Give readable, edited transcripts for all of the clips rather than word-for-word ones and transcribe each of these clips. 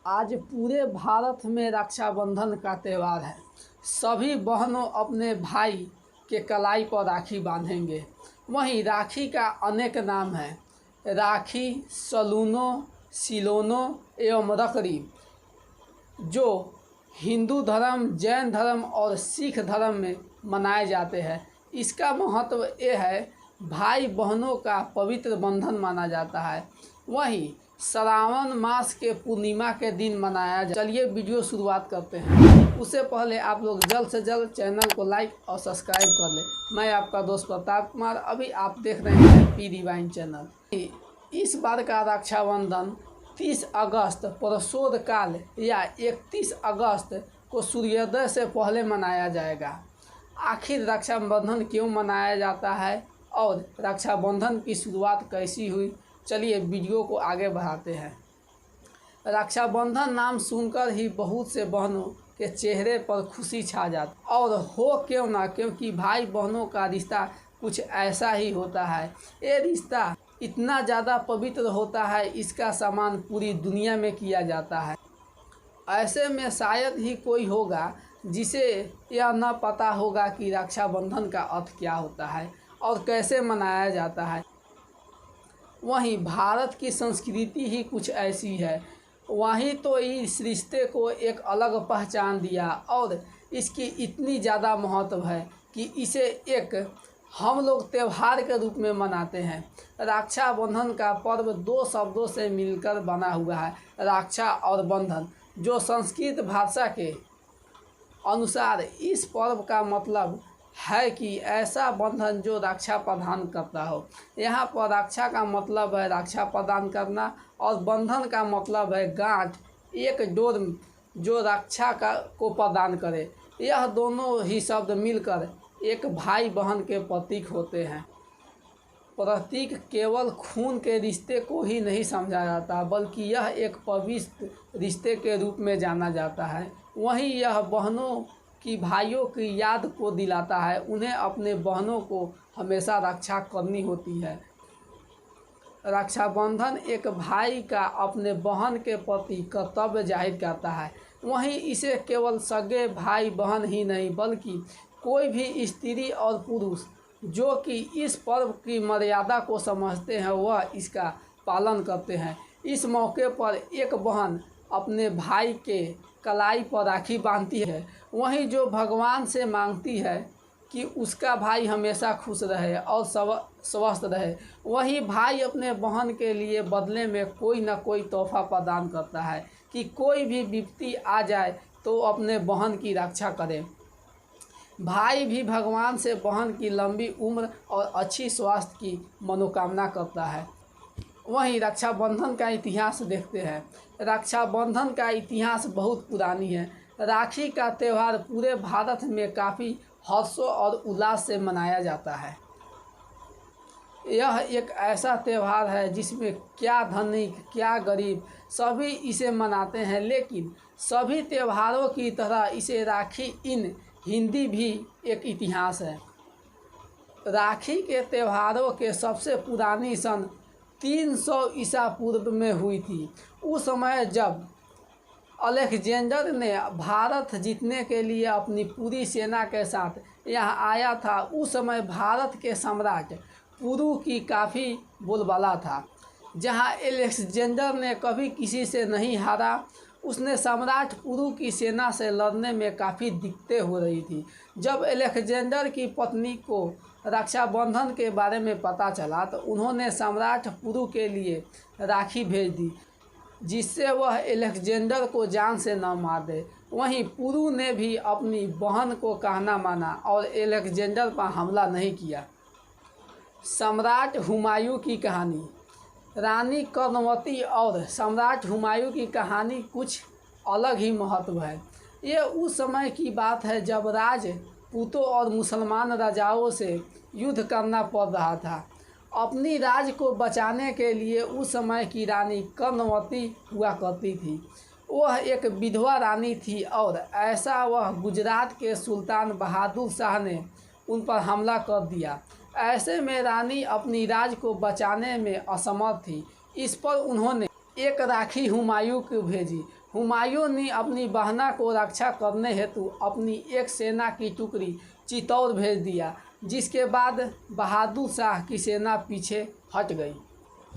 आज पूरे भारत में रक्षाबंधन का त्यौहार है। सभी बहनों अपने भाई के कलाई पर राखी बांधेंगे। वहीं राखी का अनेक नाम है। राखी, सलूनो, सिलोनो एवं रखड़ी, जो हिंदू धर्म, जैन धर्म और सिख धर्म में मनाए जाते हैं। इसका महत्व ये है, भाई बहनों का पवित्र बंधन माना जाता है। वहीं श्रावण मास के पूर्णिमा के दिन मनाया जाए। चलिए वीडियो शुरुआत करते हैं। उससे पहले आप लोग जल्द से जल्द चैनल को लाइक और सब्सक्राइब कर लें। मैं आपका दोस्त प्रताप कुमार, अभी आप देख रहे हैं पी डिवाइन चैनल। इस बार का रक्षाबंधन 30 अगस्त प्रसोद काल या 31 अगस्त को सूर्योदय से पहले मनाया जाएगा। आखिर रक्षाबंधन क्यों मनाया जाता है और रक्षाबंधन की शुरुआत कैसी हुई, चलिए वीडियो को आगे बढ़ाते हैं। रक्षाबंधन नाम सुनकर ही बहुत से बहनों के चेहरे पर खुशी छा जाती, और हो क्यों ना, क्योंकि भाई बहनों का रिश्ता कुछ ऐसा ही होता है। ये रिश्ता इतना ज़्यादा पवित्र होता है, इसका सम्मान पूरी दुनिया में किया जाता है। ऐसे में शायद ही कोई होगा जिसे यह न पता होगा कि रक्षाबंधन का अर्थ क्या होता है और कैसे मनाया जाता है। वहीं भारत की संस्कृति ही कुछ ऐसी है। वहीं तो इस रिश्ते को एक अलग पहचान दिया और इसकी इतनी ज़्यादा महत्व है कि इसे एक हम लोग त्यौहार के रूप में मनाते हैं। रक्षाबंधन का पर्व दो शब्दों से मिलकर बना हुआ है, रक्षा और बंधन, जो संस्कृत भाषा के अनुसार इस पर्व का मतलब है कि ऐसा बंधन जो रक्षा प्रदान करता हो। यहाँ पर रक्षा का मतलब है रक्षा प्रदान करना और बंधन का मतलब है गांठ, एक डोर जो रक्षा को प्रदान करे। यह दोनों ही शब्द मिलकर एक भाई बहन के प्रतीक होते हैं। प्रतीक केवल खून के रिश्ते को ही नहीं समझा जाता, बल्कि यह एक पवित्र रिश्ते के रूप में जाना जाता है। वहीं यह बहनों कि भाइयों की याद को दिलाता है। उन्हें अपने बहनों को हमेशा रक्षा करनी होती है। रक्षाबंधन एक भाई का अपने बहन के प्रति कर्तव्य जाहिर करता है। वहीं इसे केवल सगे भाई बहन ही नहीं, बल्कि कोई भी स्त्री और पुरुष जो कि इस पर्व की मर्यादा को समझते हैं, वह इसका पालन करते हैं। इस मौके पर एक बहन अपने भाई के कलाई पर राखी बांधती है, वहीं जो भगवान से मांगती है कि उसका भाई हमेशा खुश रहे और स्वस्थ रहे। वही भाई अपने बहन के लिए बदले में कोई न कोई तोहफा प्रदान करता है कि कोई भी विपत्ति आ जाए तो अपने बहन की रक्षा करे। भाई भी भगवान से बहन की लंबी उम्र और अच्छी स्वास्थ्य की मनोकामना करता है। वहीं रक्षाबंधन का इतिहास देखते हैं। रक्षाबंधन का इतिहास बहुत पुरानी है। राखी का त्यौहार पूरे भारत में काफ़ी हर्षों और उल्लास से मनाया जाता है। यह एक ऐसा त्यौहार है जिसमें क्या धनिक क्या गरीब सभी इसे मनाते हैं, लेकिन सभी त्योहारों की तरह इसे राखी इन हिंदी भी एक इतिहास है। राखी के त्योहारों के सबसे पुरानी सन 300 ईसा पूर्व में हुई थी। उस समय जब अलेक्जेंडर ने भारत जीतने के लिए अपनी पूरी सेना के साथ यहाँ आया था, उस समय भारत के सम्राट पुरु की काफ़ी बोलबाला था। जहाँ अलेक्जेंडर ने कभी किसी से नहीं हारा, उसने सम्राट पुरु की सेना से लड़ने में काफ़ी दिक्कतें हो रही थी। जब अलेक्जेंडर की पत्नी को रक्षाबंधन के बारे में पता चला तो उन्होंने सम्राट पुरु के लिए राखी भेज दी, जिससे वह अलेक्जेंडर को जान से न मार दे। वहीं पुरु ने भी अपनी बहन को कहना माना और अलेक्जेंडर पर हमला नहीं किया। सम्राट हुमायूं की कहानी। रानी कर्णवती और सम्राट हुमायूं की कहानी कुछ अलग ही महत्व है। ये उस समय की बात है जब राजपूतों और मुसलमान राजाओं से युद्ध करना पड़ रहा था। अपनी राज को बचाने के लिए उस समय की रानी कर्णवती हुआ करती थी। वह एक विधवा रानी थी और ऐसा वह गुजरात के सुल्तान बहादुर शाह ने उन पर हमला कर दिया। ऐसे में रानी अपनी राज को बचाने में असमर्थ थी। इस पर उन्होंने एक राखी हुमायूं को भेजी। हुमायूं ने अपनी बहना को रक्षा करने हेतु अपनी एक सेना की टुकड़ी चित्तौड़ भेज दिया, जिसके बाद बहादुर शाह की सेना पीछे हट गई।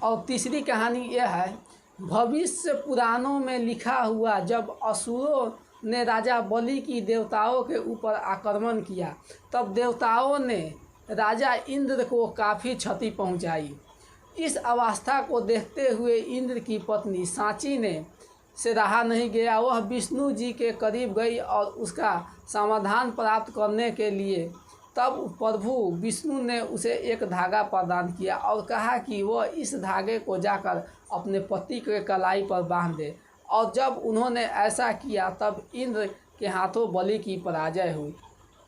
और तीसरी कहानी यह है, भविष्य पुराणों में लिखा हुआ, जब असुरों ने राजा बलि की देवताओं के ऊपर आक्रमण किया, तब देवताओं ने राजा इंद्र को काफ़ी क्षति पहुंचाई। इस अवस्था को देखते हुए इंद्र की पत्नी सांची ने से रहा नहीं गया। वह विष्णु जी के करीब गई और उसका समाधान प्राप्त करने के लिए तब प्रभु विष्णु ने उसे एक धागा प्रदान किया और कहा कि वह इस धागे को जाकर अपने पति के कलाई पर बांध दे। और जब उन्होंने ऐसा किया तब इंद्र के हाथों बलि की पराजय हुई।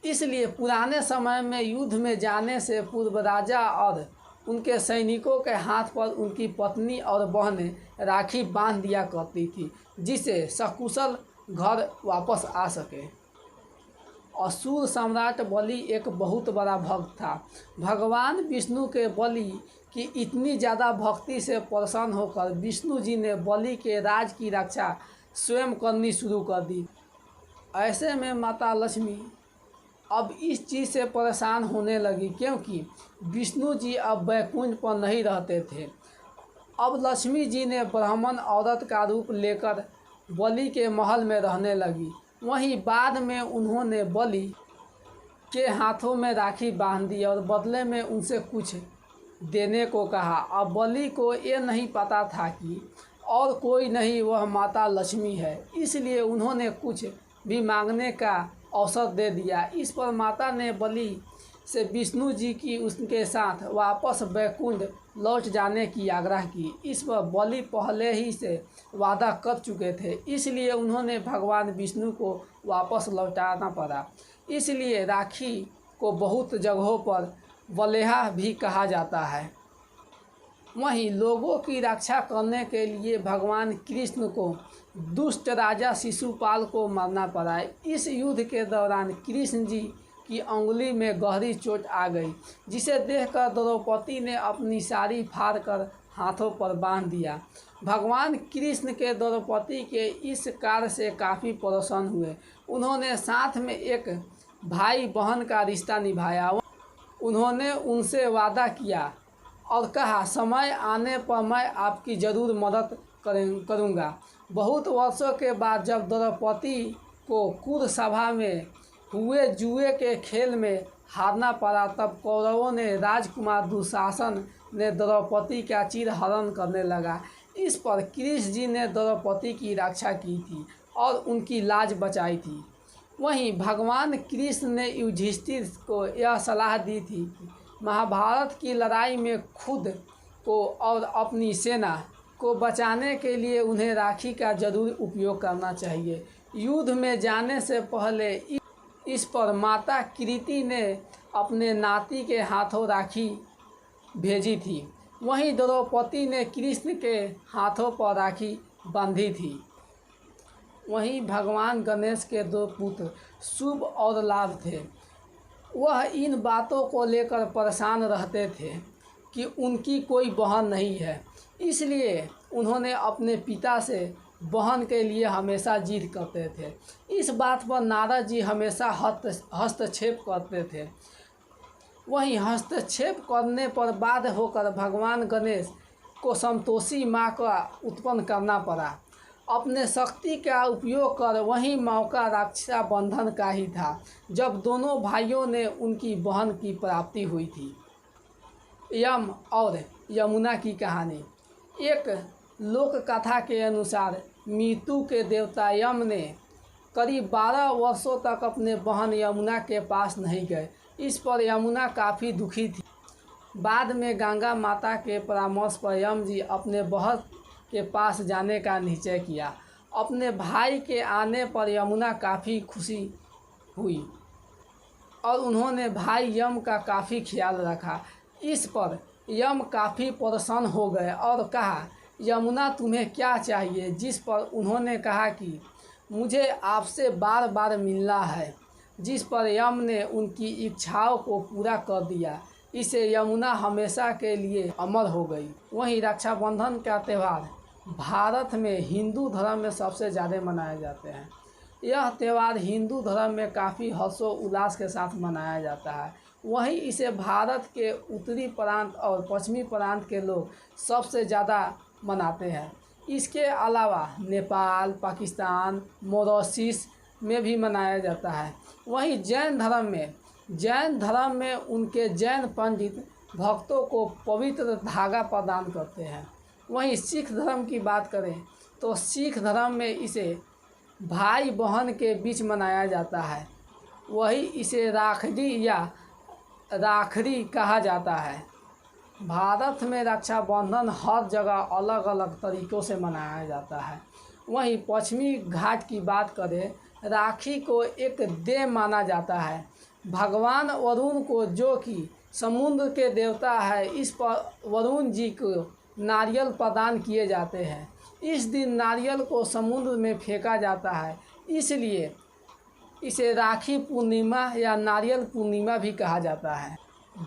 इसलिए पुराने समय में युद्ध में जाने से पूर्व राजा और उनके सैनिकों के हाथ पर उनकी पत्नी और बहनें राखी बांध दिया करती थी, जिससे सकुशल घर वापस आ सके। असुर सम्राट बलि एक बहुत बड़ा भक्त था। भगवान विष्णु के बलि की इतनी ज़्यादा भक्ति से प्रसन्न होकर विष्णु जी ने बलि के राज की रक्षा स्वयं करनी शुरू कर दी। ऐसे में माता लक्ष्मी अब इस चीज़ से परेशान होने लगी, क्योंकि विष्णु जी अब बैकुंठ पर नहीं रहते थे। अब लक्ष्मी जी ने ब्राह्मण औरत का रूप लेकर बलि के महल में रहने लगी। वहीं बाद में उन्होंने बलि के हाथों में राखी बांध दी और बदले में उनसे कुछ देने को कहा। अब बलि को ये नहीं पता था कि और कोई नहीं, वह माता लक्ष्मी है, इसलिए उन्होंने कुछ भी मांगने का अवसर दे दिया। इस पर माता ने बलि से विष्णु जी की उनके साथ वापस बैकुंठ लौट जाने की आग्रह की। इस पर बलि पहले ही से वादा कर चुके थे, इसलिए उन्होंने भगवान विष्णु को वापस लौटाना पड़ा। इसलिए राखी को बहुत जगहों पर वलेहा भी कहा जाता है। वहीं लोगों की रक्षा करने के लिए भगवान कृष्ण को दुष्ट राजा शिशुपाल को मारना पड़ा। इस युद्ध के दौरान कृष्ण जी की अंगुली में गहरी चोट आ गई, जिसे देखकर द्रौपदी ने अपनी साड़ी फाड़कर हाथों पर बांध दिया। भगवान कृष्ण के द्रौपदी के इस कार्य से काफ़ी प्रसन्न हुए। उन्होंने साथ में एक भाई बहन का रिश्ता निभाया। उन्होंने उनसे वादा किया और कहा, समय आने पर मैं आपकी ज़रूर मदद करूँगा। बहुत वर्षों के बाद जब द्रौपदी को कुरुसभा में हुए जुए के खेल में हारना पड़ा, तब कौरवों ने राजकुमार दुशासन ने द्रौपदी का चिरहरण करने लगा। इस पर कृष्ण जी ने द्रौपदी की रक्षा की थी और उनकी लाज बचाई थी। वहीं भगवान कृष्ण ने युधिष्ठिर को यह सलाह दी थी कि महाभारत की लड़ाई में खुद को और अपनी सेना को बचाने के लिए उन्हें राखी का जरूर उपयोग करना चाहिए। युद्ध में जाने से पहले इस पर माता कृति ने अपने नाती के हाथों राखी भेजी थी। वहीं द्रौपदी ने कृष्ण के हाथों पर राखी बांधी थी। वहीं भगवान गणेश के दो पुत्र शुभ और लाभ थे। वह इन बातों को लेकर परेशान रहते थे कि उनकी कोई बहन नहीं है, इसलिए उन्होंने अपने पिता से बहन के लिए हमेशा जिद करते थे। इस बात पर नारद जी हमेशा हस्तक्षेप करते थे। वहीं हस्तक्षेप करने पर बाध्य होकर भगवान गणेश को संतोषी माँ का उत्पन्न करना पड़ा। अपने शक्ति का उपयोग कर वही मौका रक्षाबंधन का ही था, जब दोनों भाइयों ने उनकी बहन की प्राप्ति हुई थी। यम और यमुना की कहानी। एक लोक कथा के अनुसार मृत्यु के देवता यम ने करीब 12 वर्षों तक अपने बहन यमुना के पास नहीं गए। इस पर यमुना काफ़ी दुखी थी। बाद में गंगा माता के परामर्श पर यम जी अपने बहन के पास जाने का निश्चय किया। अपने भाई के आने पर यमुना काफ़ी खुशी हुई और उन्होंने भाई यम का काफ़ी ख्याल रखा। इस पर यम काफ़ी प्रसन्न हो गए और कहा, यमुना तुम्हें क्या चाहिए? जिस पर उन्होंने कहा कि मुझे आपसे बार बार मिलना है। जिस पर यम ने उनकी इच्छाओं को पूरा कर दिया। इसे यमुना हमेशा के लिए अमर हो गई। वहीं रक्षाबंधन का त्यौहार भारत में हिंदू धर्म में सबसे ज़्यादा मनाए जाते हैं। यह त्यौहार हिंदू धर्म में काफ़ी हर्षोल्लास के साथ मनाया जाता है। वहीं इसे भारत के उत्तरी प्रांत और पश्चिमी प्रांत के लोग सबसे ज़्यादा मनाते हैं। इसके अलावा नेपाल, पाकिस्तान, मॉरिशस में भी मनाया जाता है। वहीं जैन धर्म में उनके जैन पंडित भक्तों को पवित्र धागा प्रदान करते हैं। वहीं सिख धर्म की बात करें तो सिख धर्म में इसे भाई बहन के बीच मनाया जाता है। वही इसे राखड़ी कहा जाता है। भारत में रक्षाबंधन हर जगह अलग अलग तरीक़ों से मनाया जाता है। वहीं पश्चिमी घाट की बात करें, राखी को एक देव माना जाता है। भगवान वरुण को, जो कि समुद्र के देवता है, इस पर वरुण जी को नारियल प्रदान किए जाते हैं। इस दिन नारियल को समुद्र में फेंका जाता है, इसलिए इसे राखी पूर्णिमा या नारियल पूर्णिमा भी कहा जाता है।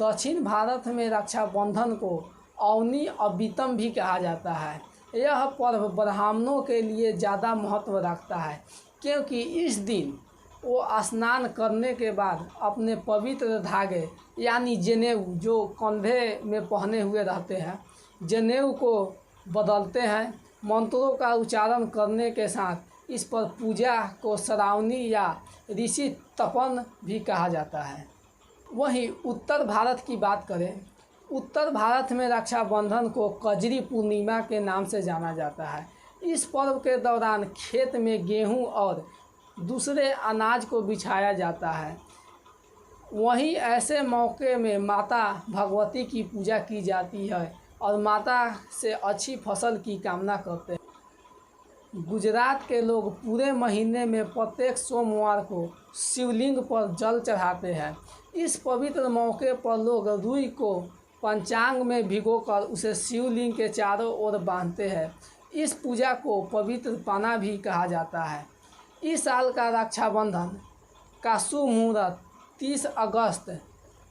दक्षिण भारत में रक्षाबंधन को अवनी अबीतम भी कहा जाता है। यह पर्व ब्राह्मणों के लिए ज़्यादा महत्व रखता है, क्योंकि इस दिन वो स्नान करने के बाद अपने पवित्र धागे यानी जनेऊ, जो कंधे में पहने हुए रहते हैं, जनेऊ को बदलते हैं। मंत्रों का उच्चारण करने के साथ इस पर पूजा को श्रावणी या ऋषि तर्पण भी कहा जाता है। वहीं उत्तर भारत की बात करें, उत्तर भारत में रक्षाबंधन को कजरी पूर्णिमा के नाम से जाना जाता है। इस पर्व के दौरान खेत में गेहूं और दूसरे अनाज को बिछाया जाता है। वहीं ऐसे मौके में माता भगवती की पूजा की जाती है और माता से अच्छी फसल की कामना करते हैं। गुजरात के लोग पूरे महीने में प्रत्येक सोमवार को शिवलिंग पर जल चढ़ाते हैं। इस पवित्र मौके पर लोग रुई को पंचांग में भिगोकर उसे शिवलिंग के चारों ओर बांधते हैं। इस पूजा को पवित्र पाना भी कहा जाता है। इस साल का रक्षाबंधन का शुभ मुहूर्त 30 अगस्त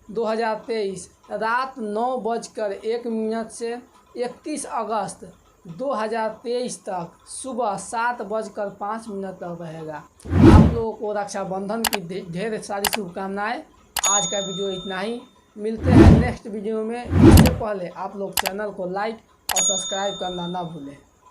2023 रात 9:01 से 31 अगस्त 2023 तक सुबह 7:05 तक रहेगा। आप लोगों को रक्षाबंधन की ढेर सारी शुभकामनाएं। आज का वीडियो इतना ही, मिलते हैं नेक्स्ट वीडियो में। इससे पहले आप लोग चैनल को लाइक और सब्सक्राइब करना ना भूलें।